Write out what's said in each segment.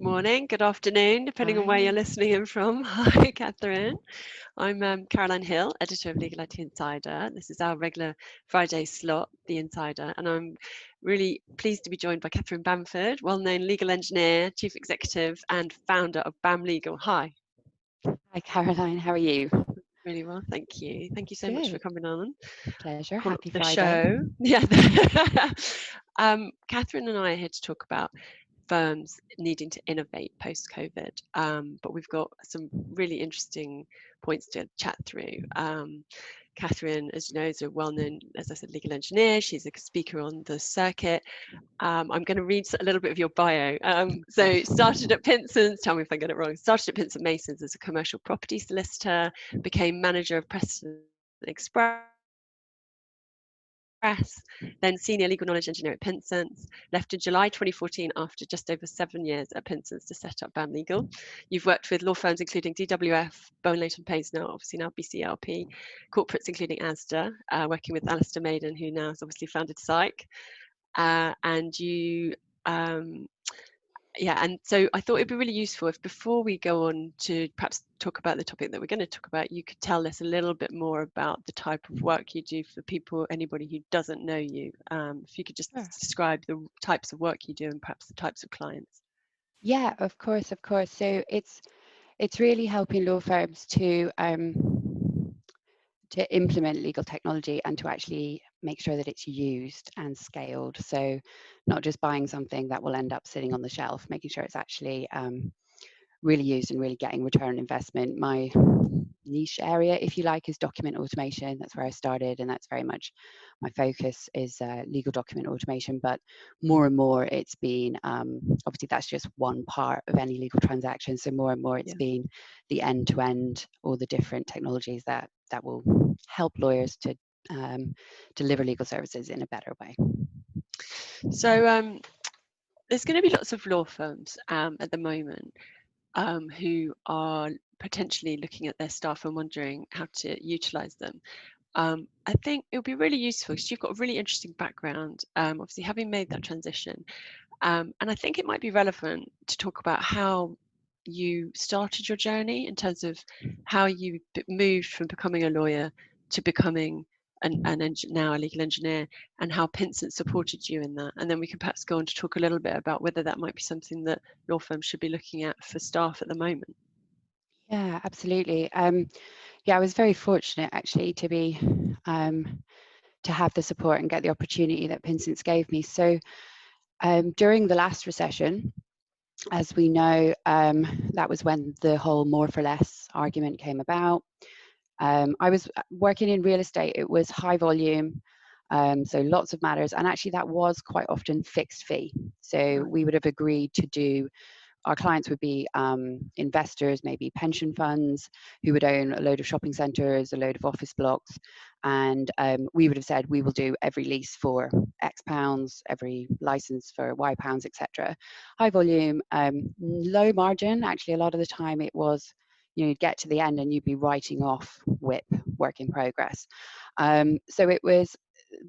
morning, good afternoon, depending on where you're Hi. listening in from. Hi, Catherine. I'm Caroline Hill, editor of Legal IT Insider. This is our regular Friday slot, The Insider, and I'm really pleased to be joined by Catherine Bamford, well-known legal engineer, chief executive, and founder of BAM Legal. Hi. Hi, Caroline. How are you? Really well, thank you. Thank you so much for Good. coming on Pleasure. on Happy the Friday. show. Yeah. Catherine and I are here to talk about firms needing to innovate post-COVID, but we've got some really interesting points to chat through. Catherine, as you know, is a well-known, as I said, legal engineer. She's a speaker on the circuit. I'm going to read a little bit of your bio. So started at Pinsons, tell me if I get it wrong, started at Pinsons Masons as a commercial property solicitor, became manager of Preston Express, then senior legal knowledge engineer at Pinsons, left in July 2014 after just over 7 years at Pinsons to set up BAM Legal. You've worked with law firms including DWF, Bowen Leighton Paynes, now obviously now BCLP, corporates including ASDA, working with Alistair Maiden, who now has obviously founded Psych, and you yeah, and so I thought it'd be really useful if before we go on to perhaps talk about the topic that we're going to talk about, you could tell us a little bit more about the type of work you do for people, anybody who doesn't know you. If you could just Sure. describe the types of work you do and perhaps the types of clients. Yeah, of course, of course. So it's really helping law firms to implement legal technology and to actually make sure that it's used and scaled. So not just buying something that will end up sitting on the shelf, making sure it's actually really used and really getting return on investment. My niche area, if you like, is document automation. That's where I started, and that's very much my focus is legal document automation. But more and more, it's been obviously that's just one part of any legal transaction. So more and more, it's Yeah. been the end-to-end, all the different technologies that will help lawyers to deliver legal services in a better way. So there's going to be lots of law firms at the moment who are potentially looking at their staff and wondering how to utilize them. I think it would be really useful because you've got a really interesting background, obviously having made that transition. And I think it might be relevant to talk about how you started your journey in terms of how you moved from becoming a lawyer to becoming now a legal engineer, and how Pinsent supported you in that. And then we can perhaps go on to talk a little bit about whether that might be something that law firms should be looking at for staff at the moment. Yeah, absolutely. Yeah, I was very fortunate actually to be to have the support and get the opportunity that Pinsents gave me. So during the last recession, as we know, that was when the whole more for less argument came about. I was working in real estate. It was high volume, so lots of matters, and actually that was quite often fixed fee. So Right. we would have agreed to do, our clients would be investors, maybe pension funds, who would own a load of shopping centres, a load of office blocks, and we would have said we will do every lease for X pounds, every license for Y pounds, etc. High volume, low margin. Actually, a lot of the time it was, you'd get to the end and you'd be writing off WIP, work in progress. So it was,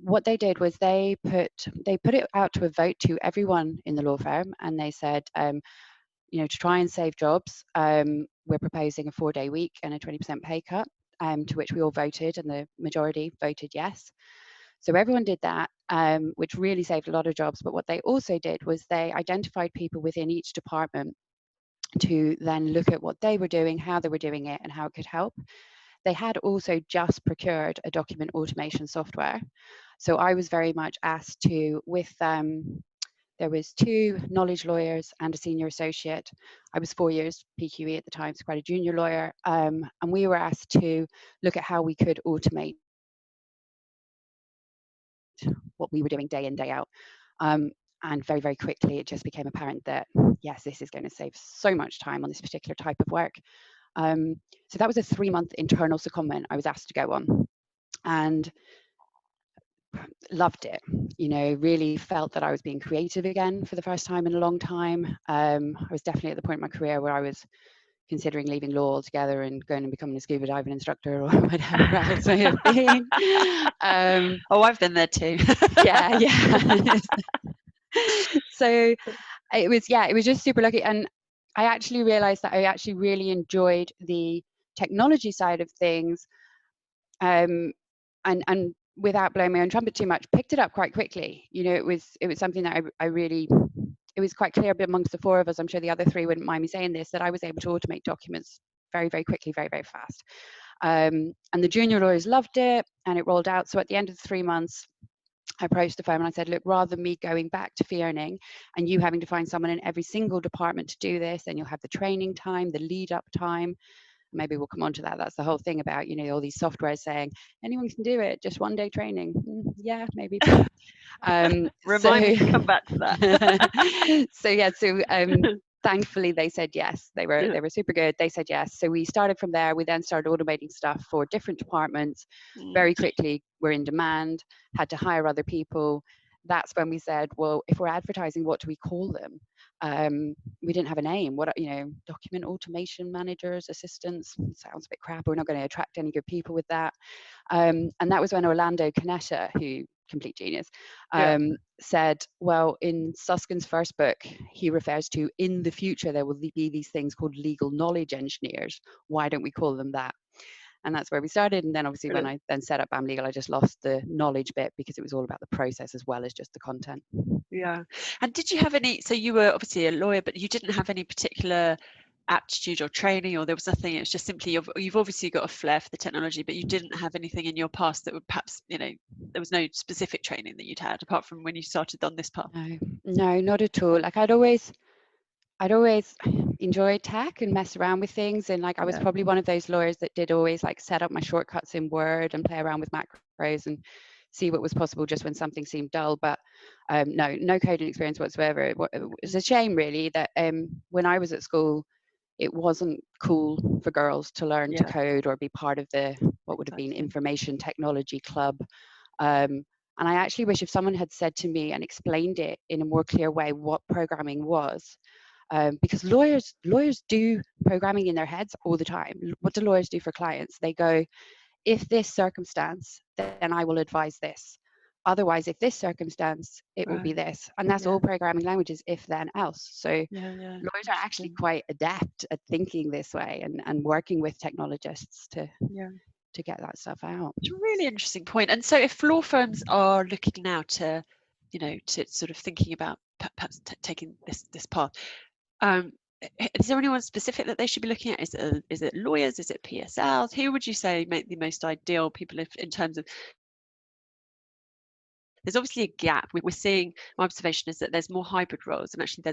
what they did was they put it out to a vote to everyone in the law firm, and they said, to try and save jobs, we're proposing a 4-day week and a 20% pay cut, to which we all voted, and the majority voted yes. So everyone did that, which really saved a lot of jobs. But what they also did was they identified people within each department to then look at what they were doing, how they were doing it, and how it could help. They had also just procured a document automation software. So I was very much asked to, with there was 2 knowledge lawyers and a senior associate. I was 4 years PQE at the time, so quite a junior lawyer. And we were asked to look at how we could automate what we were doing day in, day out. And very, very quickly, it just became apparent that, yes, this is going to save so much time on this particular type of work. So that was a 3-month internal secondment I was asked to go on. And loved it, really felt that I was being creative again for the first time in a long time. I was definitely at the point in my career where I was considering leaving law altogether and going and becoming a scuba diving instructor or whatever else I have been. Oh, I've been there too. yeah. So it was just super lucky. And I actually realized that I actually really enjoyed the technology side of things, and without blowing my own trumpet too much, picked it up quite quickly. You know, it was something that I really, it was quite clear amongst the four of us, I'm sure the other three wouldn't mind me saying this, that I was able to automate documents very, very quickly, very, very fast. And the junior lawyers loved it, and it rolled out. So at the end of the 3 months, I approached the firm and I said, look, rather than me going back to fee earning and you having to find someone in every single department to do this, then you'll have the training time, the lead up time. Maybe we'll come on to that. That's the whole thing about, you know, all these softwares saying anyone can do it, just 1 day training. Yeah, maybe, but so Remind me to come back to that. so yeah, so thankfully they said yes. Yeah. They were super good. They said yes. So we started from there. We then started automating stuff for different departments. Mm. Very quickly, we're in demand, had to hire other people. That's when we said, well, if we're advertising, what do we call them? We didn't have a name. What, you know, document automation managers, assistants, sounds a bit crap. We're not going to attract any good people with that. And that was when Orlando Canetta, who complete genius, Yeah. said, well, in Susskind's first book, he refers to, in the future, there will be these things called legal knowledge engineers. Why don't we call them that? And that's where we started. And then obviously when Brilliant. I then set up BAM Legal, I just lost the knowledge bit because it was all about the process as well as just the content. Yeah. And did you have any, so you were obviously a lawyer, but you didn't have any particular aptitude or training, or there was nothing, it was just simply you've obviously got a flair for the technology, but you didn't have anything in your past that would perhaps, you know, there was no specific training that you'd had apart from when you started on this path? No, no, not at all. Like I'd always enjoy tech and mess around with things. And like I was Yeah. probably one of those lawyers that did always like set up my shortcuts in Word and play around with macros and see what was possible just when something seemed dull. But no, no coding experience whatsoever. It was a shame really that when I was at school, it wasn't cool for girls to learn to Yeah, code or be part of the what would have been exactly. information technology club. Um, and I actually wish if someone had said to me and explained it in a more clear way what programming was, because lawyers do programming in their heads all the time. What do lawyers do for clients? They go, if this circumstance, then I will advise this. Otherwise, if this circumstance, it will be Right. this. And that's Yeah. all programming languages, if then else. So Yeah. Yeah. lawyers are actually Interesting. quite adept at thinking this way and working with technologists Yeah. to get that stuff out. It's a really interesting point. And so if law firms are looking now to, you know, to sort of thinking about perhaps taking this path, um, is there anyone specific that they should be looking at? Is it lawyers? Is it PSLs? Who would you say make the most ideal people if, in terms of, there's obviously a gap. We're seeing, my observation is that there's more hybrid roles, and actually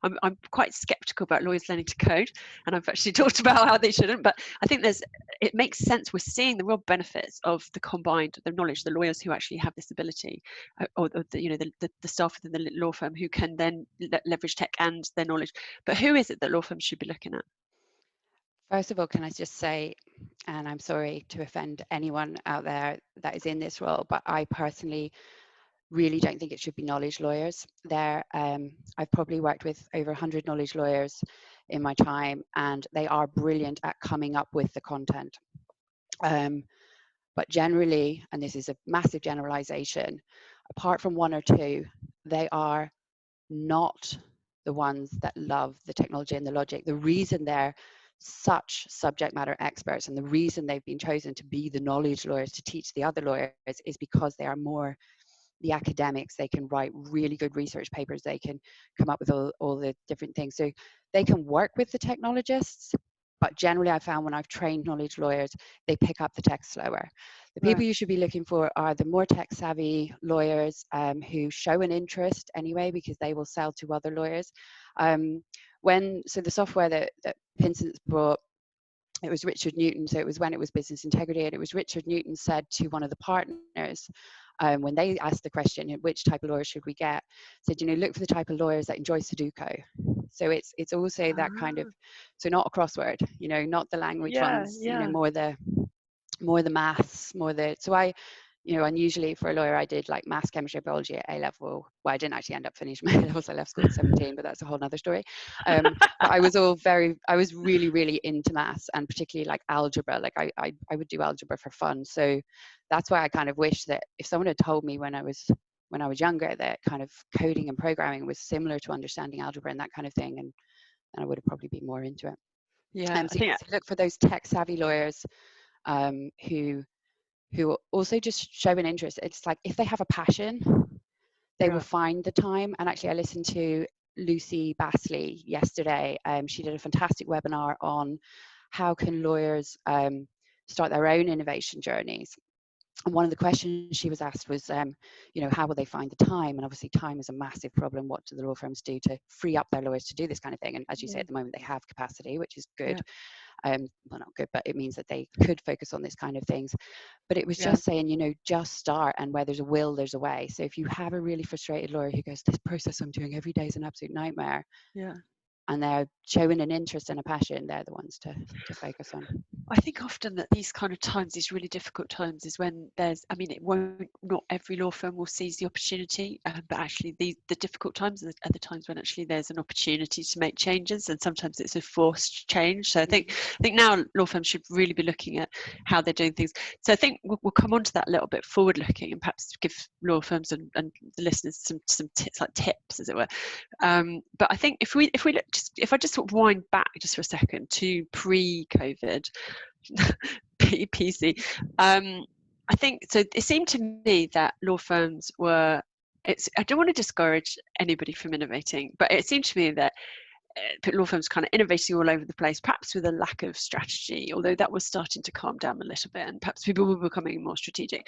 I'm quite skeptical about lawyers learning to code, and I've actually talked about how they shouldn't, but I think it makes sense. We're seeing the real benefits of the knowledge, the lawyers who actually have this ability, or the, you know, the staff within the law firm who can then leverage tech and their knowledge. But who is it that law firms should be looking at? First of all, can I just say, and I'm sorry to offend anyone out there that is in this role, but I personally really don't think it should be knowledge lawyers. I've probably worked with over 100 knowledge lawyers in my time, and they are brilliant at coming up with the content. But generally, and this is a massive generalization, apart from one or two, they are not the ones that love the technology and the logic. The reason they're such subject matter experts and the reason they've been chosen to be the knowledge lawyers to teach the other lawyers is because they are more the academics. They can write really good research papers. They can come up with all the different things. So they can work with the technologists, but generally I found when I've trained knowledge lawyers, they pick up the tech slower. The people Right. you should be looking for are the more tech savvy lawyers who show an interest anyway, because they will sell to other lawyers. So the software that Vincent's brought, it was Richard Newton, so it was when it was business integrity, and it was Richard Newton said to one of the partners, when they asked the question, which type of lawyers should we get, said, you know, look for the type of lawyers that enjoy Sudoku. So it's also that kind of, Ah, so not a crossword, you know, not the language yeah. ones, you know, Yeah. more the maths, more the, so I, you know, unusually for a lawyer, I did like maths, chemistry, biology at A level. Well, I didn't actually end up finishing my A levels. I left school at 17, but that's a whole nother story. But I was really, really into maths, and particularly like algebra. Like I would do algebra for fun. So that's why I kind of wish that if someone had told me when I was younger that kind of coding and programming was similar to understanding algebra and that kind of thing, and then I would have probably been more into it. Yeah, I So think yeah, so look for those tech savvy lawyers who also just show an interest. It's like if they have a passion, they will yeah, find the time. And actually, I listened to Lucy Bassley yesterday. She did a fantastic webinar on how can lawyers start their own innovation journeys. And one of the questions she was asked was, how will they find the time? And obviously, time is a massive problem. What do the law firms do to free up their lawyers to do this kind of thing? And as you say, yeah, at the moment, they have capacity, which is good. yeah, Well, not good, but it means that they could focus on this kind of things. But it was yeah, just saying, just start, and where there's a will, there's a way. So if you have a really frustrated lawyer who goes, this process I'm doing every day is an absolute nightmare, yeah. and they're showing an interest and a passion, they're the ones to focus on. I think often that these kind of times, these really difficult times, is when I mean, it won't, not every law firm will seize the opportunity, but actually the difficult times are the times when actually there's an opportunity to make changes, and sometimes it's a forced change. So I think now law firms should really be looking at how they're doing things. So I think we'll come on to that a little bit forward looking, and perhaps give law firms and the listeners some tips, like tips, as it were. But I think if I just sort of wind back just for a second to pre-COVID, PC. I think so. It seemed to me that law firms were. I don't want to discourage anybody from innovating, but it seemed to me that law firms kind of innovating all over the place, perhaps with a lack of strategy. Although that was starting to calm down a little bit, and perhaps people were becoming more strategic.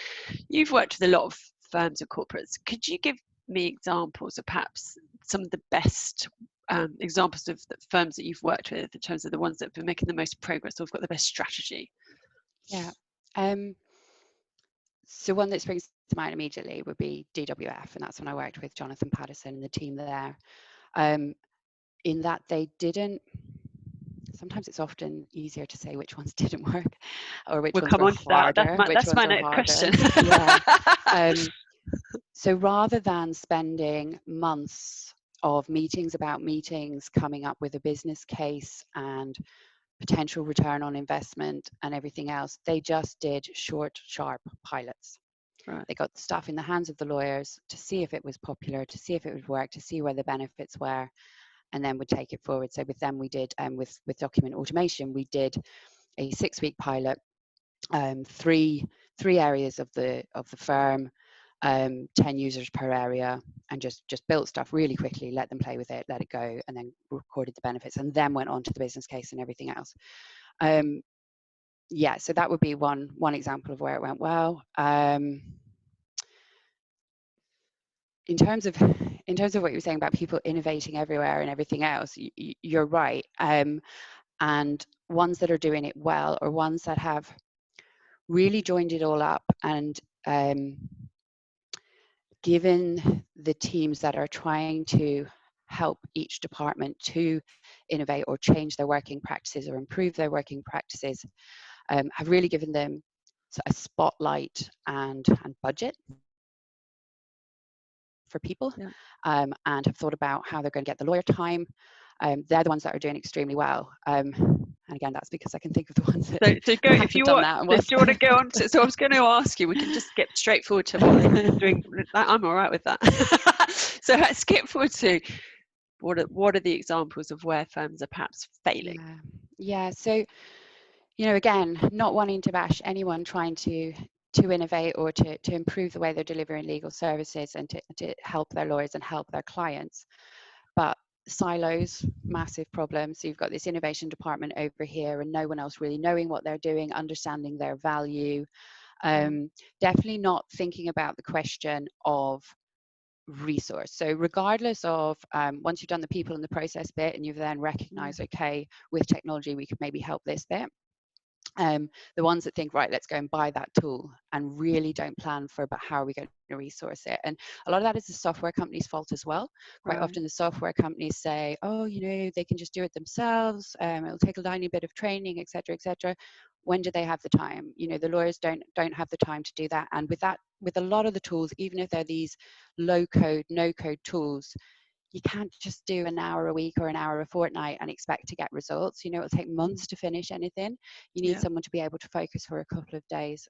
You've worked with a lot of firms and corporates. Could you give me examples of perhaps some of the best examples of the firms that you've worked with in terms of the ones that have been making the most progress or have got the best strategy? Yeah. So one that springs to mind immediately would be DWF, and that's when I worked with Jonathan Patterson and the team there. In that they didn't. Sometimes it's often easier to say which ones didn't work, or which We'll ones come were on to that. harder, which That's my ones were next harder. question. Yeah. So rather than spending months of meetings about meetings, coming up with a business case and potential return on investment and everything else, they just did short, sharp pilots. Right. They got the stuff in the hands of the lawyers to see if it was popular, to see if it would work, to see where the benefits were, and then would take it forward. So with them, we did, with document automation, we did a 6-week pilot, three areas of the firm, 10 users per area, and just built stuff really quickly, let them play with it, let it go, and then recorded the benefits, and then went on to the business case and everything else. Yeah, so that would be one example of where it went well. In terms of what you were saying about people innovating everywhere and everything else, you're right. And ones that are doing it well, or ones that have really joined it all up and given the teams that are trying to help each department to innovate or change their working practices or improve their working practices, have really given them a spotlight and budget for people, Yeah. and have thought about how they're going to get the lawyer time. They're the ones that are doing extremely well. And again, that's because I can think of the ones that So go if haven't you done want. that. Do you want to go on? So I was going to ask you. We can just skip straight forward to what they're doing. I'm all right with that. So let's skip forward to what are the examples of where firms are perhaps failing? Yeah. So again, not wanting to bash anyone trying to innovate or to improve the way they're delivering legal services and to help their lawyers and help their clients. But silos, massive problem. So you've got this innovation department over here and no one else really knowing what they're doing, understanding their value. Definitely not thinking about the question of resource. So regardless of once you've done the people and the process bit and you've then recognized, okay, with technology, we could maybe help this bit. The ones that think, right, let's go and buy that tool and really don't plan for, but how are we going to resource it? And a lot of that is the software company's fault as well. Quite often the software companies say, oh, they can just do it themselves. It'll take a tiny bit of training, et cetera, et cetera. When do they have the time? The lawyers don't have the time to do that. And with a lot of the tools, even if they're these low code, no code tools, you can't just do an hour a week or an hour a fortnight and expect to get results. It'll take months to finish anything. You need someone to be able to focus for a couple of days.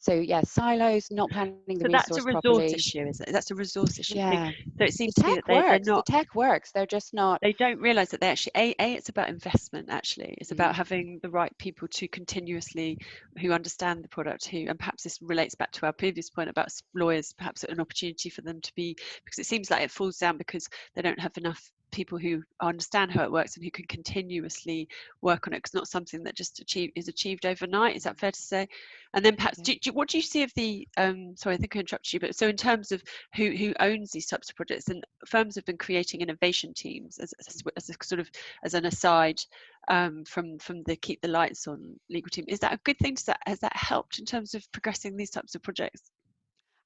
So yeah, silos, not planning the So that's a resource resource properly. issue, isn't it? That's a resource issue thing. Yeah, So it the seems to be tech that they're works. The not, tech works. They're just not. they don't realize that they actually, it's about investment. Actually, it's about Mm, having the right people to continuously, who understand the product, who, and perhaps this relates back to our previous point about lawyers, perhaps an opportunity for them to be, because it seems like it falls down because they don't have enough people who understand how it works and who can continuously work on it, because not something that just is achieved overnight. Is that fair to say? And then perhaps, yeah. what do you see of the sorry, I think I interrupted you, but so in terms of who owns these types of projects, and firms have been creating innovation teams as a sort of, as an aside, from the keep the lights on legal team. Is that a good thing? Has that helped in terms of progressing these types of projects?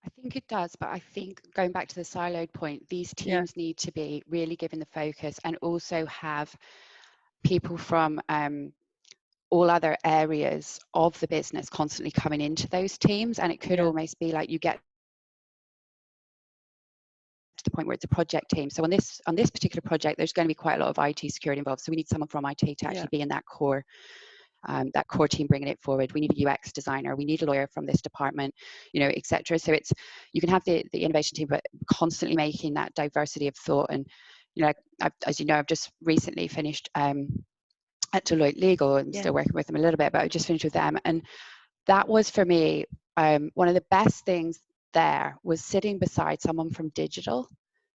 I think it does, but I think going back to the siloed point, these Yeah, teams need to be really given the focus and also have people from all other areas of the business constantly coming into those teams. And it could yeah, almost be like you get to the point where it's a project team. So on this particular project, there's going to be quite a lot of IT security involved. So we need someone from IT to yeah, actually be in that core team bringing it forward. We need a UX designer. We need a lawyer from this department, etc. So you can have the innovation team, but constantly making that diversity of thought. And as you know, I've just recently finished at Deloitte Legal and yeah. still working with them a little bit, but I just finished with them. And that was for me one of the best things there was sitting beside someone from digital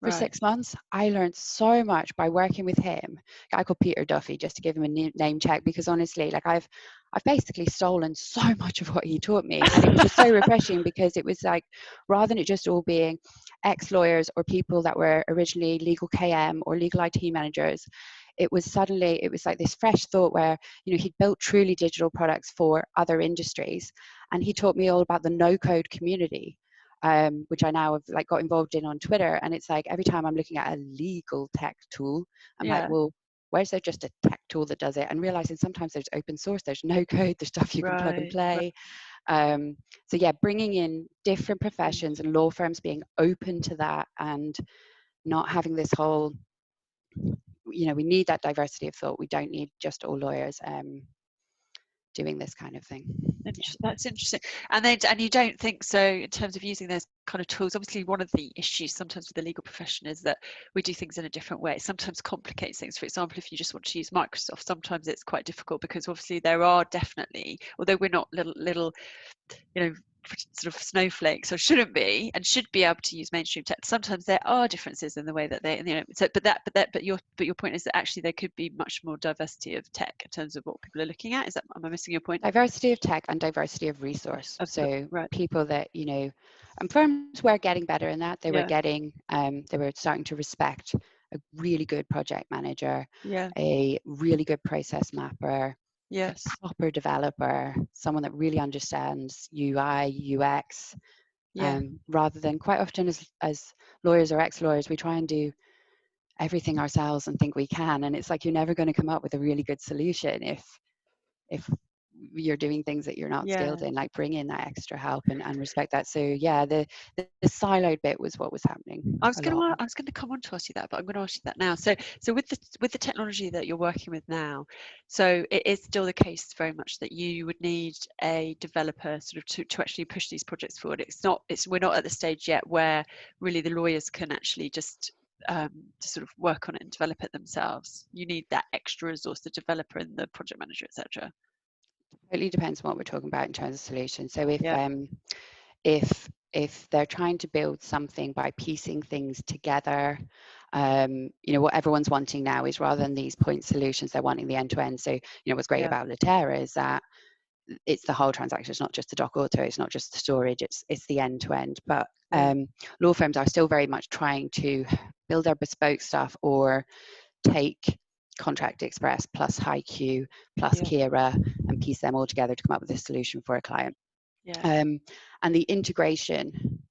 for Right. 6 months. I learned so much by working with him, a guy called Peter Duffy, just to give him a name check, because honestly, like I've basically stolen so much of what he taught me. And it was just so refreshing, because it was like, rather than it just all being ex-lawyers or people that were originally legal KM or legal IT managers, it was like this fresh thought where, he'd built truly digital products for other industries. And he taught me all about the no-code community, which I now have got involved in on Twitter. And it's like every time I'm looking at a legal tech tool, I'm like, Yeah, well, where's there just a tech tool that does it? And realizing sometimes there's open source, there's no code, there's stuff you can plug and right, right. play. So yeah, bringing in different professions and law firms being open to that, and not having this whole, we need that diversity of thought. We don't need just all lawyers doing this kind of thing. Yeah. That's interesting. And you don't think so in terms of using those kind of tools? Obviously, one of the issues sometimes with the legal profession is that we do things in a different way. It sometimes complicates things. For example, if you just want to use Microsoft, sometimes it's quite difficult, because obviously there are definitely, although we're not little sort of snowflakes, or shouldn't be, and should be able to use mainstream tech, sometimes there are differences in the way that so but your point is that actually there could be much more diversity of tech in terms of what people are looking at. Am I missing your point? Diversity of tech and diversity of resource. So Right. people that, and firms were getting better in that. They were Yeah, getting, they were starting to respect a really good project manager, yeah, a really good process mapper, a yes, proper developer, someone that really understands UI, UX, yeah, rather than quite often as lawyers or ex-lawyers, we try and do everything ourselves and think we can. And it's like, you're never going to come up with a really good solution if you're doing things that you're not yeah. skilled in. Like, bring in that extra help and respect that. So yeah, the siloed bit was what was happening a lot. I was going to come on to ask you that, but I'm going to ask you that now. So with the technology that you're working with now, so it is still the case very much that you would need a developer sort of to actually push these projects forward. We're not at the stage yet where really the lawyers can actually just to sort of work on it and develop it themselves. You need that extra resource, the developer and the project manager, etc. It really depends on what we're talking about in terms of solutions. So Yeah, if they're trying to build something by piecing things together, what everyone's wanting now is, rather than these point solutions, they're wanting the end-to-end. So what's great yeah, about Latera is that it's the whole transaction. It's not just the doc auto, it's not just the storage, it's the end-to-end. But yeah, law firms are still very much trying to build their bespoke stuff, or take Contract Express plus HiQ plus yeah, Kira and piece them all together to come up with a solution for a client. yeah, And the integration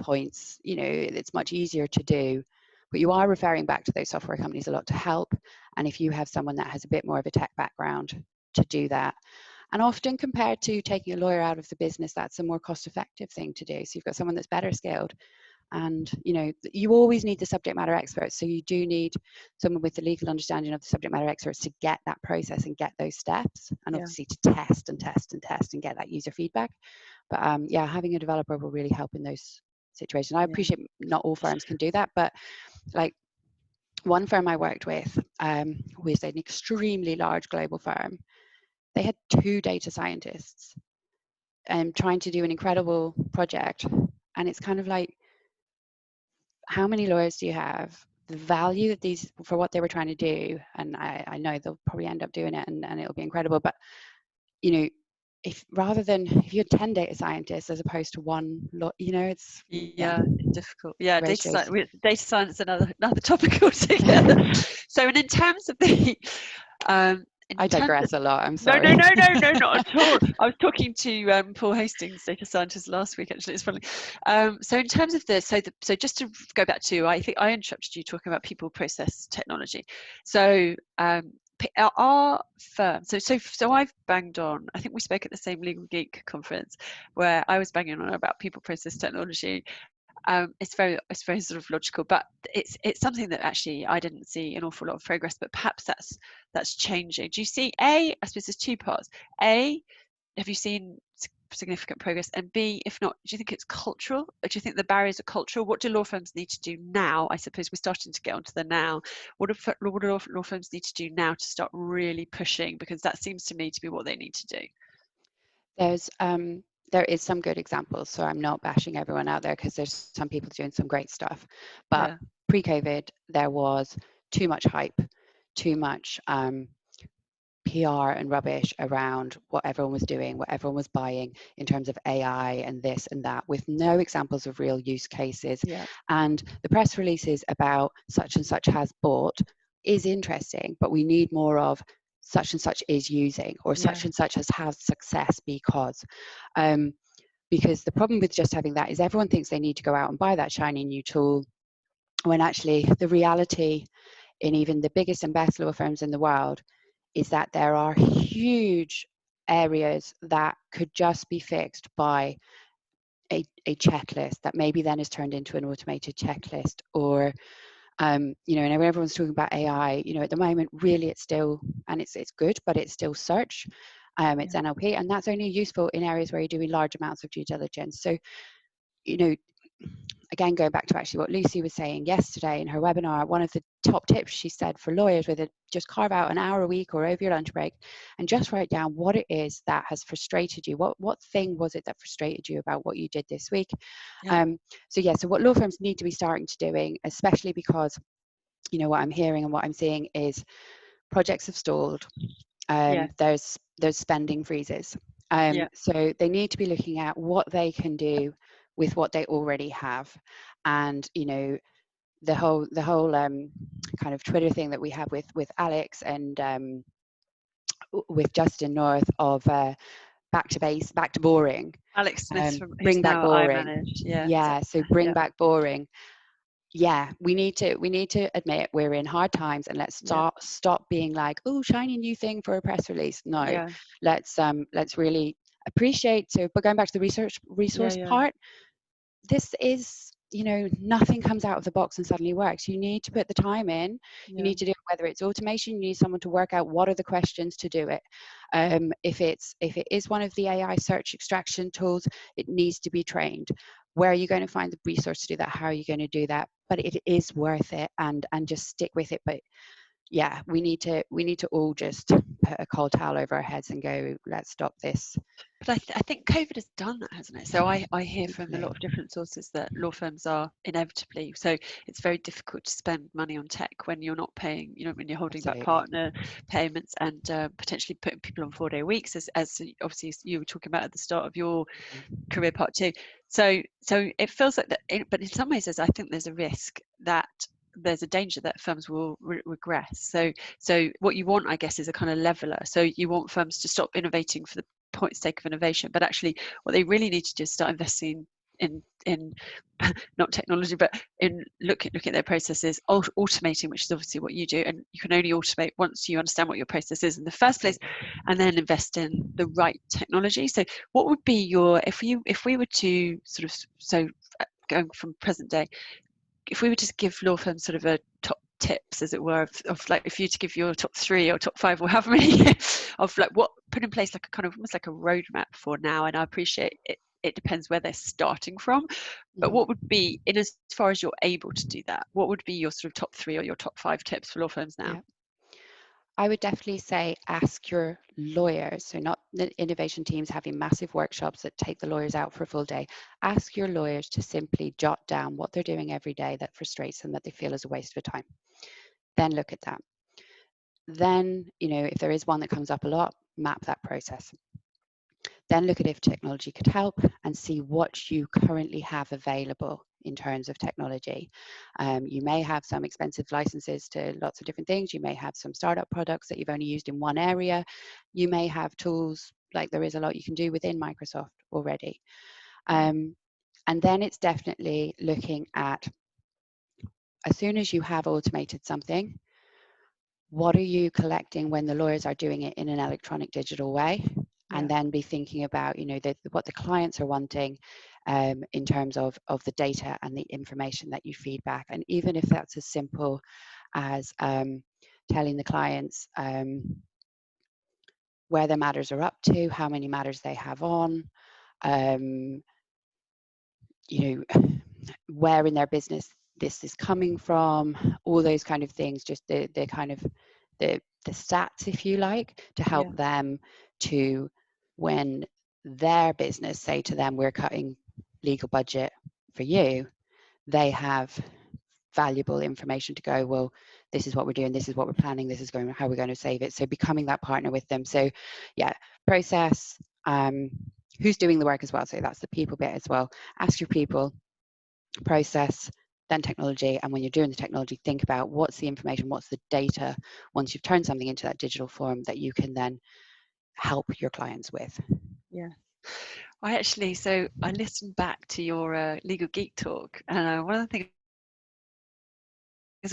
points, it's much easier to do, but you are referring back to those software companies a lot to help. And if you have someone that has a bit more of a tech background to do that, and often compared to taking a lawyer out of the business, that's a more cost-effective thing to do. So you've got someone that's better skilled, And you always need the subject matter experts, so you do need someone with the legal understanding of the subject matter experts to get that process and get those steps, and Yeah. obviously to test and test and test and get that user feedback. But yeah, having a developer will really help in those situations. I Yeah. appreciate not all firms can do that, but like one firm I worked with was an extremely large global firm. They had 2 data scientists trying to do an incredible project, and it's kind of like, how many lawyers do you have? The value that these, for what they were trying to do, and I know they'll probably end up doing it, and it'll be incredible, but if rather than, if you had 10 data scientists as opposed to one, it's It's difficult. Yeah, ratios. data science, another topic altogether. So, and in terms of the I digress a lot. I'm no, sorry. not at all. I was talking to Paul Hastings, data scientist, last week. Actually, it's funny. So in terms of so just to go back to, I think I interrupted you talking about people, process, technology. So our firm. So I've banged on. I think we spoke at the same Legal Geek conference where I was banging on about people, process, technology. It's very sort of logical, but it's something that actually I didn't see an awful lot of progress, but perhaps that's changing. Do you see, I suppose there's 2 parts. A, have you seen significant progress? And B, if not, do you think it's cultural? Or do you think the barriers are cultural? What do law firms need to do now? I suppose we're starting to get onto the now. What do law firms need to do now to start really pushing? Because that seems to me to be what they need to do. There is some good examples, so I'm not bashing everyone out there, because there's some people doing some great stuff. But Yeah. pre-COVID, there was too much hype, too much PR and rubbish around what everyone was doing, what everyone was buying in terms of AI and this and that, with no examples of real use cases. Yeah. And the press releases about such and such has bought is interesting, but we need more of such and such is using, or such and such has had success because. Because the problem with just having that is everyone thinks they need to go out and buy that shiny new tool, when actually the reality in even the biggest and best law firms in the world is that there are huge areas that could just be fixed by a checklist that maybe then is turned into an automated checklist. Or and everyone's talking about AI, at the moment, really it's still, and it's good, but it's still search, it's NLP, and that's only useful in areas where you're doing large amounts of due diligence. So again, going back to actually what Lucy was saying yesterday in her webinar, one of the top tips she said for lawyers with it, just carve out an hour a week or over your lunch break and just write down what it is that has frustrated you. What thing was it that frustrated you about what you did this week? So what law firms need to be starting to doing, especially because what I'm hearing and what I'm seeing is projects have stalled. There's spending freezes. So they need to be looking at what they can do with what they already have. And the whole kind of Twitter thing that we have with Alex and with Justin North of back to boring. Alex Smith, Bring who's back now I boring. manage. So bring back boring. We need to admit we're in hard times, and let's stop being like, oh, shiny new thing for a press release. No, let's really appreciate. So, but going back to the resource part, this is, nothing comes out of the box and suddenly works. You need to put the time in. You need to do it, whether it's automation, you need someone to work out what are the questions to do it. If it is one of the AI search extraction tools, it needs to be trained. Where are you going to find the resource to do that? How are you going to do that? But it is worth it, and just stick with it. But yeah, we need to all just put a cold towel over our heads and go, let's stop this. But I think COVID has done that, hasn't it? So I hear from a lot of different sources that law firms are inevitably, so it's very difficult to spend money on tech when you're not paying, when you're holding back partner payments and potentially putting people on 4-day weeks, as obviously you were talking about at the start of your career part 2. So it feels like that, but in some ways I think there's a risk that there's a danger that firms will regress. So what you want, I guess, is a kind of leveler. So you want firms to stop innovating for the sake of innovation, but actually what they really need to do is start investing in not technology, but in looking at their processes, automating, which is obviously what you do, and you can only automate once you understand what your process is in the first place, and then invest in the right technology. So what would be your, if we were to sort of, so going from present day, if we were to give law firms sort of a top tips, as it were, of like if you to give your top 3 or top 5 or however many of like what put in place, like a kind of almost like a roadmap for now, and I appreciate it, it depends where they're starting from, but what would be, in as far as you're able to do that, what would be your sort of top 3 or your top 5 tips for law firms now? Yeah. I would definitely say ask your lawyers. So not the innovation teams having massive workshops that take the lawyers out for a full day. Ask your lawyers to simply jot down what they're doing every day that frustrates them, that they feel is a waste of time. Then look at that. Then, if there is one that comes up a lot, map that process. Then look at if technology could help and see what you currently have available in terms of technology. You may have some expensive licenses to lots of different things. You may have some startup products that you've only used in one area. You may have tools, like there is a lot you can do within Microsoft already. And then it's definitely looking at, as soon as you have automated something, what are you collecting when the lawyers are doing it in an electronic digital way? And then be thinking about, what the clients are wanting in terms of the data and the information that you feed back. And even if that's as simple as telling the clients where their matters are up to, how many matters they have on, where in their business this is coming from, all those kind of things, just the kind of the stats, if you like, to help them to, when their business say to them, we're cutting legal budget for you, they have valuable information to go, well, this is what we're doing, this is what we're planning, this is going, how we're going to save it. So becoming that partner with them. So yeah, process, who's doing the work as well. So that's the people bit as well. Ask your people, process, then technology. And when you're doing the technology, think about what's the information, what's the data, once you've turned something into that digital form, that you can then help your clients with. Yeah. So I listened back to your Legal Geek talk, and one of the things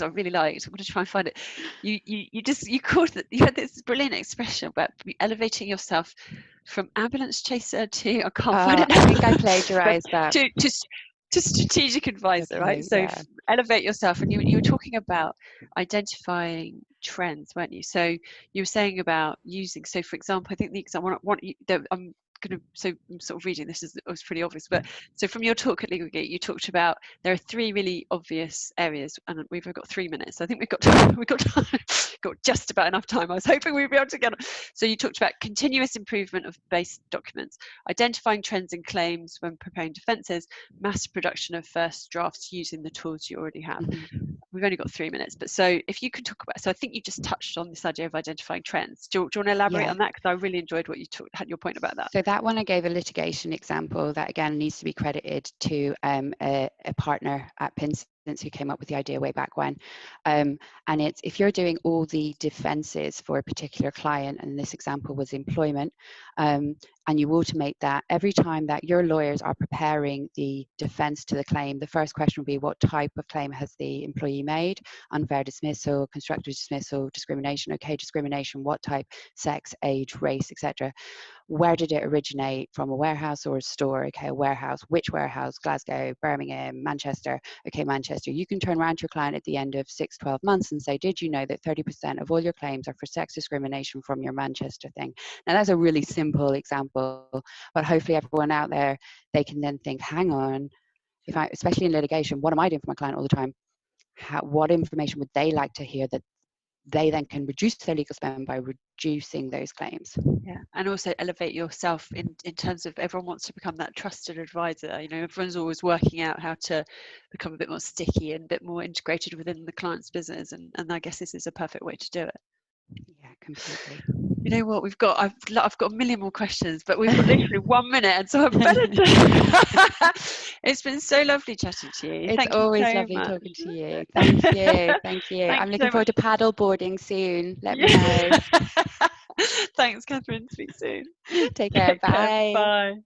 I really liked, I'm going to try and find it, you called it, you had this brilliant expression about elevating yourself from ambulance chaser to, I can't find it now. I think I plagiarized that. To strategic advisor, Okay, right? So yeah. elevate yourself, and you were talking about identifying trends, weren't you? So you were saying about using, so for example, I think the example I'm sort of reading this, it was pretty obvious, but so from your talk at Legal Geek, you talked about there are 3 really obvious areas, and we've got 3 minutes. I think we've got got just about enough time. I was hoping we'd be able to get on. So you talked about continuous improvement of base documents, identifying trends and claims when preparing defences, mass production of first drafts using the tools you already have. We've only got 3 minutes, but so if you could talk about, so I think you just touched on this idea of identifying trends. Do you want to elaborate on that? Because I really enjoyed what you had your point about that. So that one, I gave a litigation example that again needs to be credited to a partner at Pinsent who came up with the idea way back when. And it's, if you're doing all the defenses for a particular client, and this example was employment, and you automate that, every time that your lawyers are preparing the defense to the claim, the first question will be, what type of claim has the employee made? Unfair dismissal, constructive dismissal, discrimination. Okay, discrimination, what type? Sex, age, race, etc. Where did it originate? From a warehouse or a store? Okay, a warehouse. Which warehouse? Glasgow, Birmingham, Manchester. Okay, Manchester. You can turn around to your client at the end of 6-12 months and say, did you know that 30% of all your claims are for sex discrimination from your Manchester thing? Now that's a really simple example, but hopefully everyone out there, they can then think, hang on, especially in litigation, what am I doing for my client all the time? What information would they like to hear that they then can reduce their legal spend by reducing those claims? Yeah, and also elevate yourself in terms of, everyone wants to become that trusted advisor. Everyone's always working out how to become a bit more sticky and a bit more integrated within the client's business, and I guess this is a perfect way to do it. Yeah, completely. You know what, I've got a million more questions, but we've got literally 1 minute, and so I better It's been so lovely chatting to you. It's Thank always you so lovely much. talking to you. Thank you. Thank you. I'm looking forward to paddle boarding soon. Let me know. Thanks, Catherine. Speak soon. Take care. Bye. Bye.